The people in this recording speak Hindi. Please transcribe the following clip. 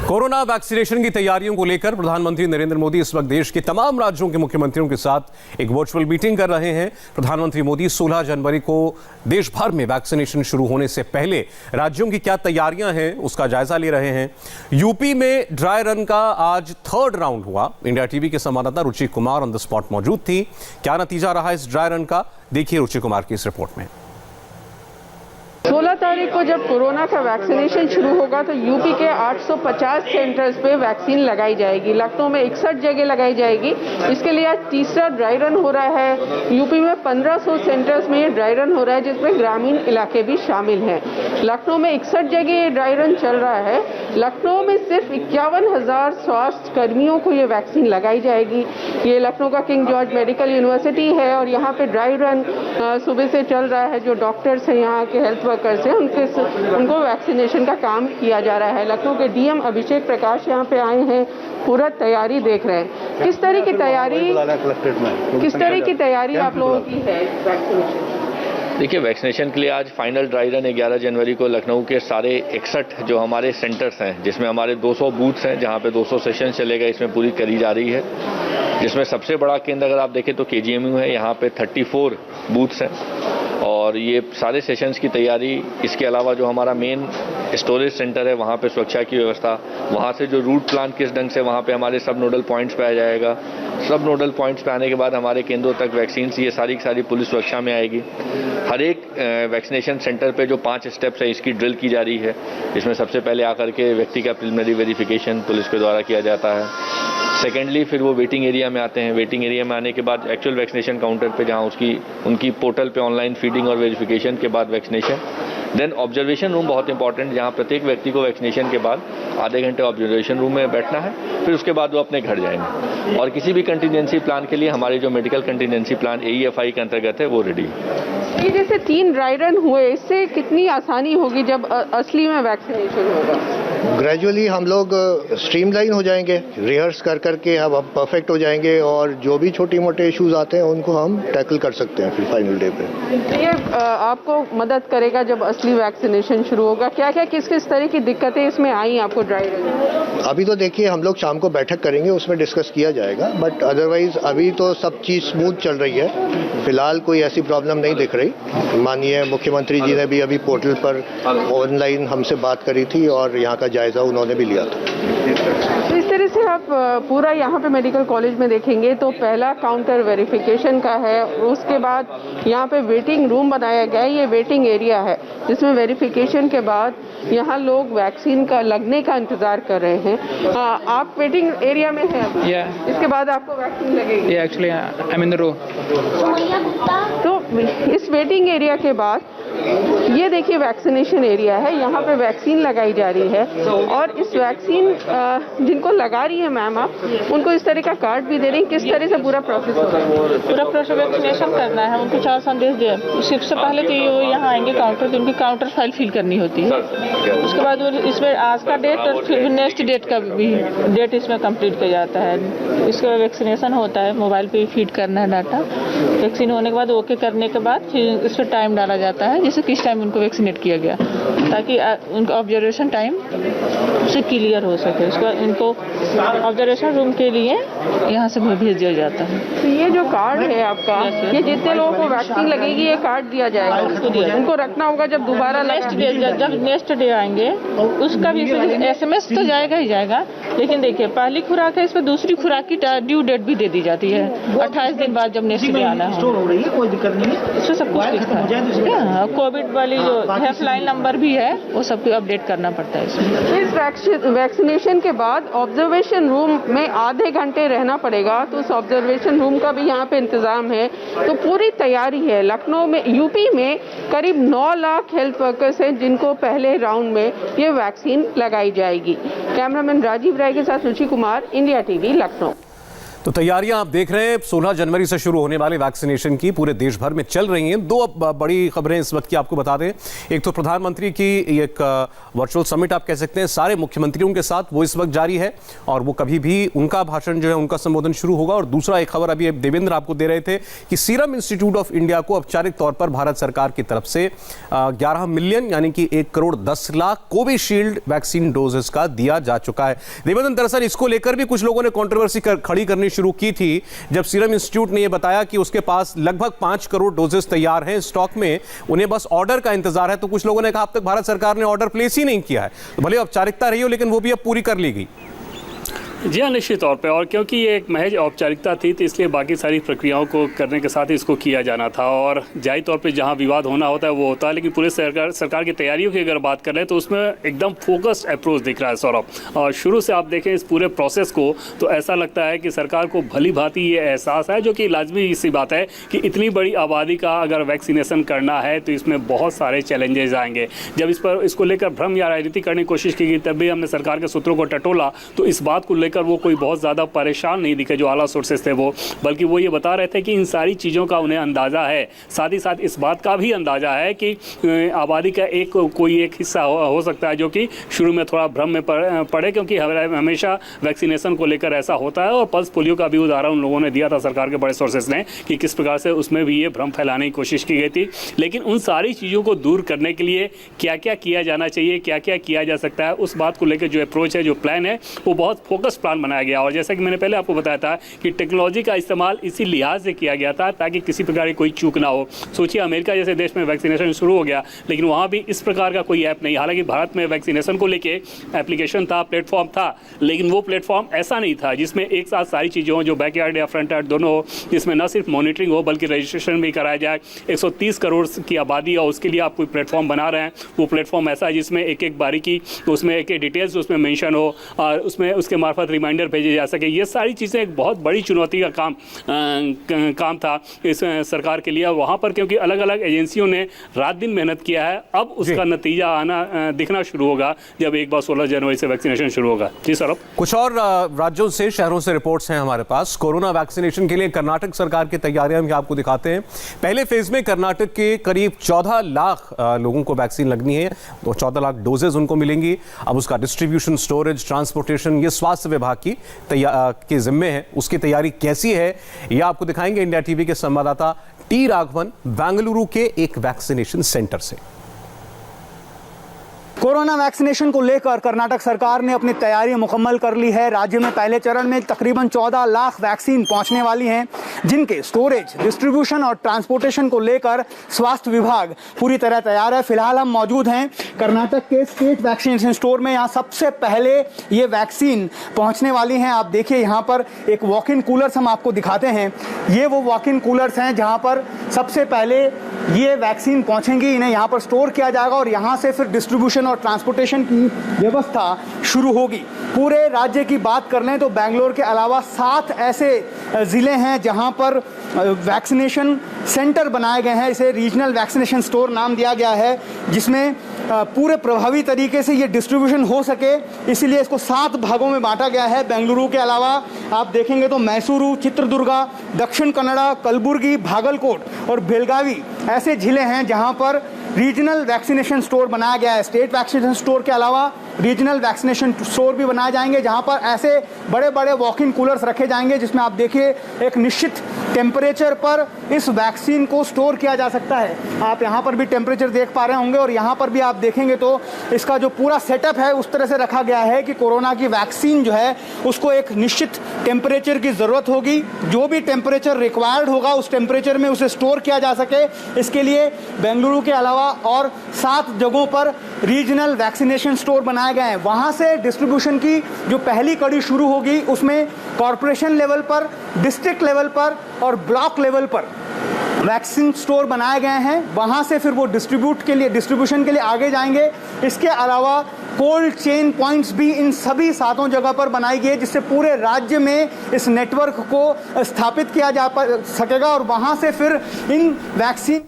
कोरोना वैक्सीनेशन की तैयारियों को लेकर प्रधानमंत्री नरेंद्र मोदी इस वक्त देश के तमाम राज्यों के मुख्यमंत्रियों के साथ एक वर्चुअल मीटिंग कर रहे हैं। प्रधानमंत्री मोदी 16 जनवरी को देश भर में वैक्सीनेशन शुरू होने से पहले राज्यों की क्या तैयारियां हैं उसका जायजा ले रहे हैं। यूपी में ड्राई रन का आज 3rd राउंड हुआ। इंडिया टीवी के संवाददाता रुचि कुमार ऑन द स्पॉट मौजूद थी। क्या नतीजा रहा इस ड्राई रन का, देखिए रुचि कुमार की इस रिपोर्ट में। 16 तारीख को जब कोरोना का वैक्सीनेशन शुरू होगा तो यूपी के 850 सेंटर्स पे वैक्सीन लगाई जाएगी। लखनऊ में 61 जगह लगाई जाएगी। इसके लिए आज तीसरा ड्राई रन हो रहा है। यूपी में 1500 सेंटर्स में ये ड्राई रन हो रहा है, जिसमें ग्रामीण इलाके भी शामिल हैं। लखनऊ में 61 जगह ये ड्राई रन चल रहा है। लखनऊ में सिर्फ 51,000 स्वास्थ्य कर्मियों को ये वैक्सीन लगाई जाएगी। ये लखनऊ का किंग जॉर्ज मेडिकल यूनिवर्सिटी है और यहाँ पे ड्राई रन सुबह से चल रहा है। जो डॉक्टर्स हैं, यहाँ के हेल्थ वर्कर्स हैं, उनको वैक्सीनेशन का काम किया जा रहा है। लखनऊ के डीएम अभिषेक प्रकाश यहाँ पे आए हैं, पूरा तैयारी देख रहे हैं। किस तरह की तैयारी आप लोगों की है वैक्सीनेशन? देखिए, वैक्सीनेशन के लिए आज फाइनल ड्राई रन 11 जनवरी को लखनऊ के सारे 61 जो हमारे सेंटर्स हैं, जिसमें हमारे 200 बूथ्स हैं, जहां पे 200 सेशन चलेगा, इसमें पूरी करी जा रही है। जिसमें सबसे बड़ा केंद्र अगर आप देखें तो केजीएमयू है, यहाँ पे 34 बूथ्स हैं और ये सारे सेशंस की तैयारी। इसके अलावा जो हमारा मेन स्टोरेज सेंटर है, वहाँ पे सुरक्षा की व्यवस्था, वहाँ से जो रूट प्लान किस ढंग से वहाँ पे हमारे सब नोडल पॉइंट्स पे आ जाएगा। सब नोडल पॉइंट्स पे आने के बाद हमारे केंद्रों तक वैक्सीन ये सारी की सारी पुलिस सुरक्षा में आएगी। हर एक वैक्सीनेशन सेंटर पे जो 5 स्टेप्स है, इसकी ड्रिल की जा रही है। इसमें सबसे पहले आकर के व्यक्ति का प्रिलिमिनरी वेरिफिकेशन पुलिस के द्वारा किया जाता है। सेकेंडली फिर वो वेटिंग एरिया में आते हैं। वेटिंग एरिया में आने के बाद एक्चुअल वैक्सीनेशन काउंटर पे, जहाँ उनकी पोर्टल पे ऑनलाइन फीडिंग और वेरिफिकेशन के बाद वैक्सीनेशन। देन ऑब्जर्वेशन रूम बहुत इंपॉर्टेंट, जहाँ प्रत्येक व्यक्ति को वैक्सीनेशन के बाद आधे घंटे ऑब्जर्वेशन रूम में बैठना है। फिर उसके बाद वो अपने घर जाएंगे। और किसी भी कंटीजेंसी प्लान के लिए हमारे जो मेडिकल कंटीजेंसी प्लान AEFI के अंतर्गत है वो रेडी है। ये जैसे 3 ड्राई रन हुए, इससे कितनी आसानी होगी जब असली में वैक्सीनेशन होगा? ग्रेजुअली हम लोग स्ट्रीमलाइन हो जाएंगे, रिहर्स कर करके हम परफेक्ट हो जाएंगे और जो भी छोटे मोटे इश्यूज आते हैं उनको हम टैकल कर सकते हैं फिर फाइनल डे पे। ये आपको मदद करेगा जब असली वैक्सीनेशन शुरू होगा। क्या क्या किस किस तरह की दिक्कतें इसमें आई आपको ड्राई रन? अभी तो देखिए, हम लोग शाम को बैठक करेंगे, उसमें डिस्कस किया जाएगा, बट अदरवाइज अभी तो सब चीज़ स्मूथ चल रही है। फिलहाल कोई ऐसी प्रॉब्लम नहीं दिख रही। माननीय मुख्यमंत्री जी ने भी अभी पोर्टल पर ऑनलाइन हमसे बात करी थी और यहाँ का जायजा उन्होंने भी लिया था। तो इस तरह से आप पूरा यहाँ पे मेडिकल कॉलेज में देखेंगे तो पहला काउंटर वेरिफिकेशन का है। उसके बाद यहाँ पे वेटिंग रूम बनाया गया है। ये वेटिंग एरिया है जिसमें वेरिफिकेशन के बाद यहाँ लोग वैक्सीन का लगने का इंतजार कर रहे हैं। आप वेटिंग एरिया में हैं? इसके बाद आपको वैक्सीन लगेगी? Actually I am in the row. तो इस वेटिंग एरिया के बाद ये देखिए वैक्सीनेशन एरिया है। यहाँ पे वैक्सीन लगाई जा रही है और इस वैक्सीन जिनको लगा रही है मैम, आप उनको इस तरह का कार्ड भी दे रही हैं। किस तरह से पूरा प्रोसेस होगा? पूरा प्रोसेस वैक्सीनेशन करना है। उनको 4 संदेश दिए। शिफ्ट से पहले तो ये यहाँ आएंगे काउंटर, तो उनकी काउंटर फाइल फिल करनी होती है। उसके बाद वो इसमें आज का डेट और फिर नेक्स्ट डेट का भी डेट इसमें कंप्लीट किया जाता है। इसके बाद वैक्सीनेशन होता है, मोबाइल पे फीड करना है डाटा। वैक्सीन होने के बाद ओके करने के बाद फिर इस पर टाइम डाला जाता है, जैसे किस टाइम उनको वैक्सीनेट किया गया, ताकि उनका ऑब्जर्वेशन टाइम से क्लियर हो सके। उसके बाद उनको ऑब्जर्वेशन रूम के लिए यहाँ से भेज दिया जाता है। तो ये जो कार्ड है आपका, ये जितने लोगों को वैक्सीन लगेगी ये कार्ड दिया जाएगा, उनको रखना होगा जब दोबारा जब नेक्स्ट डे आएंगे उसका भी SMS तो जाएगा ही जाएगा। लेकिन देखिए, पहली खुराक है, इस पर दूसरी खुराक की ड्यू डेट भी दे दी जाती है 28 दिन बाद जब नेक्स्ट डे आना है। कोई दिक्कत नहीं है, इसमें सब कुछ लिखा है। कोविड वाली जो हेल्पलाइन नंबर भी है वो सब अपडेट करना पड़ता है इसमें। इस वैक्सीनेशन के बाद ऑब्जर्वेशन रूम में आधे घंटे रहना पड़ेगा, तो उस ऑब्जर्वेशन रूम का भी यहाँ पे इंतजाम है। तो पूरी तैयारी है। लखनऊ में, यूपी में करीब 9 लाख हेल्थ वर्कर्स हैं जिनको पहले राउंड में ये वैक्सीन लगाई जाएगी। कैमरामैन राजीव राय के साथ रुचि कुमार, इंडिया टीवी, लखनऊ। तो तैयारियां आप देख रहे हैं 16 जनवरी से शुरू होने वाले वैक्सीनेशन की पूरे देश भर में चल रही हैं। दो बड़ी खबरें इस वक्त की आपको बता दें। एक तो प्रधानमंत्री की एक वर्चुअल समिट आप कह सकते हैं सारे मुख्यमंत्रियों के साथ, वो इस वक्त जारी है और वो कभी भी उनका भाषण जो है उनका संबोधन शुरू होगा। और दूसरा एक खबर अभी देवेंद्र आपको दे रहे थे कि सीरम इंस्टीट्यूट ऑफ इंडिया को औपचारिक तौर पर भारत सरकार की तरफ से 11 मिलियन यानी कि 1 crore 10 lakh Covishield vaccine doses का दिया जा चुका है। देवेंद्र, दरअसल इसको लेकर भी कुछ लोगों ने कंट्रोवर्सी खड़ी करनी शुरू की थी जब सीरम इंस्टीट्यूट ने यह बताया कि उसके पास लगभग 5 करोड़ डोजेस तैयार हैं स्टॉक में, उन्हें बस ऑर्डर का इंतजार है। तो कुछ लोगों ने कहा अब तक भारत सरकार ने ऑर्डर प्लेस ही नहीं किया है, तो भले औपचारिकता रही हो लेकिन वो भी अब पूरी कर ली गई। जी हाँ, निश्चित तौर पे, और क्योंकि ये एक महज औपचारिकता थी तो इसलिए बाकी सारी प्रक्रियाओं को करने के साथ ही इसको किया जाना था। और जाहिर तौर पे जहाँ विवाद होना होता है वो होता है, लेकिन पूरे सरकार की तैयारियों की अगर बात कर रहे हैं तो उसमें एकदम फोकस्ड अप्रोच दिख रहा है सौरभ। और शुरू से आप देखें इस पूरे प्रोसेस को तो ऐसा लगता है कि सरकार को भली भांति ये एहसास है, जो कि लाजमी सी बात है कि इतनी बड़ी आबादी का अगर वैक्सीनेशन करना है तो इसमें बहुत सारे चैलेंजेस आएंगे। जब इसको लेकर भ्रम या राजनीति करने की कोशिश की गई तब भी हमने सरकार के सूत्रों को टटोला तो इस बात को लेकर वो कोई बहुत ज़्यादा परेशान नहीं दिखे जो आला सोर्सेस थे वो, बल्कि वो ये बता रहे थे कि इन सारी चीज़ों का उन्हें अंदाज़ा है। साथ ही साथ इस बात का भी अंदाज़ा है कि आबादी का कोई एक हिस्सा हो सकता है जो कि शुरू में थोड़ा भ्रम में पड़े, क्योंकि हमेशा वैक्सीनेशन को लेकर ऐसा होता है। और पल्स पोलियो का भी उदाहरण उन लोगों ने दिया था सरकार के बड़े सोर्सेस ने कि किस प्रकार से उसमें भी ये भ्रम फैलाने की कोशिश की गई थी। लेकिन उन सारी चीज़ों को दूर करने के लिए क्या क्या किया जाना चाहिए, क्या क्या किया जा सकता है, उस बात को लेकर जो अप्रोच है, जो प्लान है, वो बहुत फोकस प्लान बनाया गया। और जैसा कि मैंने पहले आपको बताया था कि टेक्नोलॉजी का इस्तेमाल इसी लिहाज से किया गया था ताकि किसी प्रकार की कोई चूक ना हो। सोचिए अमेरिका जैसे देश में वैक्सीनेशन शुरू हो गया लेकिन वहाँ भी इस प्रकार का कोई ऐप नहीं। हालांकि भारत में वैक्सीनेशन को लेके एप्लीकेशन था, प्लेटफॉर्म था, लेकिन वो प्लेटफॉर्म ऐसा नहीं था जिसमें एक साथ सारी चीज़ें हों, जो बैकयार्ड या फ्रंट यार्ड दोनों हो, जिसमें न सिर्फ मॉनिटरिंग हो बल्कि रजिस्ट्रेशन भी कराया जाए। 130 करोड़ की आबादी और उसके लिए आप कोई प्लेटफॉर्म बना रहे हैं, वो प्लेटफॉर्म ऐसा है जिसमें एक एक बारीकी, उसमें एक एक डिटेल्स उसमें मेंशन हो और उसमें उसके मार्फत रिमाइंडर भेजे जा सके। ये सारी चीज़ें एक बहुत बड़ी चुनौती का काम था इस सरकार के लिए। वहाँ पर क्योंकि अलग अलग एजेंसियों ने रात दिन मेहनत किया है, अब उसका नतीजा आना दिखना शुरू होगा जब एक बार 16 जनवरी से वैक्सीनेशन शुरू होगा। जी सर, कुछ और राज्यों से, शहरों से रिपोर्ट्स हैं हमारे पास। कोरोना वैक्सीनेशन के लिए कर्नाटक सरकार की तैयारियां भी आपको दिखाते हैं। पहले फेज में कर्नाटक के करीब 14 लाख लोगों को वैक्सीन लगनी है, तो 14 लाख डोजेज उनको मिलेंगी। अब उसका डिस्ट्रीब्यूशन, स्टोरेज, ट्रांसपोर्टेशन ये स्वास्थ्य विभाग की के जिम्मे है। उसकी तैयारी कैसी है यह आपको दिखाएंगे इंडिया टीवी के संवाददाता टी राघवन बेंगलुरु के एक वैक्सीनेशन सेंटर से। कोरोना वैक्सीनेशन को लेकर कर्नाटक सरकार ने अपनी तैयारी मुकम्मल कर ली है। राज्य में पहले चरण में तकरीबन 14 लाख वैक्सीन पहुंचने वाली हैं, जिनके स्टोरेज, डिस्ट्रीब्यूशन और ट्रांसपोर्टेशन को लेकर स्वास्थ्य विभाग पूरी तरह तैयार है। फिलहाल हम मौजूद हैं कर्नाटक के स्टेट वैक्सीनेशन स्टोर में। यहाँ सबसे पहले ये वैक्सीन पहुँचने वाली हैं। आप देखिए यहाँ पर एक वॉक इन कूलर्स हम आपको दिखाते हैं। ये वो वॉक इन कूलर्स हैं जहाँ पर सबसे पहले ये वैक्सीन पहुँचेंगी, इन्हें यहाँ पर स्टोर किया जाएगा और यहाँ से फिर डिस्ट्रीब्यूशन और ट्रांसपोर्टेशन की व्यवस्था शुरू होगी। पूरे राज्य की बात कर लें तो बेंगलोर के अलावा 7 ऐसे ज़िले हैं जहां पर वैक्सीनेशन सेंटर बनाए गए हैं। इसे रीजनल वैक्सीनेशन स्टोर नाम दिया गया है, जिसमें पूरे प्रभावी तरीके से ये डिस्ट्रीब्यूशन हो सके, इसीलिए इसको 7 भागों में बांटा गया है। बेंगलुरु के अलावा आप देखेंगे तो मैसूरू, चित्रदुर्गा, दक्षिण कन्नड़ा, कलबुर्गी, भागलकोट और बेलगावी ऐसे ज़िले हैं जहां पर रीजनल वैक्सीनेशन स्टोर बनाया गया है। स्टेट वैक्सीनेशन स्टोर के अलावा रीजनल वैक्सीनेशन स्टोर भी बनाए जाएंगे जहां पर ऐसे बड़े बड़े वॉक इन कूलर्स रखे जाएंगे जिसमें आप देखिए एक निश्चित टेम्परेचर पर इस वैक्सीन को स्टोर किया जा सकता है। आप यहाँ पर भी टेम्परेचर देख पा रहे होंगे और यहाँ पर भी आप देखेंगे तो इसका जो पूरा सेटअप है उस तरह से रखा गया है कि कोरोना की वैक्सीन जो है उसको एक निश्चित टेम्परेचर की ज़रूरत होगी। जो भी टेम्परेचर रिक्वायर्ड होगा उस टेम्परेचर में उसे स्टोर किया जा सके, इसके लिए बेंगलुरु के अलावा और 7 जगहों पर रीजनल वैक्सीनेशन स्टोर बनाए गए हैं। वहाँ से डिस्ट्रीब्यूशन की जो पहली कड़ी शुरू होगी उसमें कॉरपोरेशन लेवल पर, डिस्ट्रिक्ट लेवल पर और ब्लॉक लेवल पर वैक्सीन स्टोर बनाए गए हैं। वहाँ से फिर वो डिस्ट्रीब्यूशन के लिए आगे जाएंगे। इसके अलावा कोल्ड चेन पॉइंट्स भी इन सभी 7 जगह पर बनाई गई है, जिससे पूरे राज्य में इस नेटवर्क को स्थापित किया जा सकेगा और वहाँ से फिर इन वैक्सीन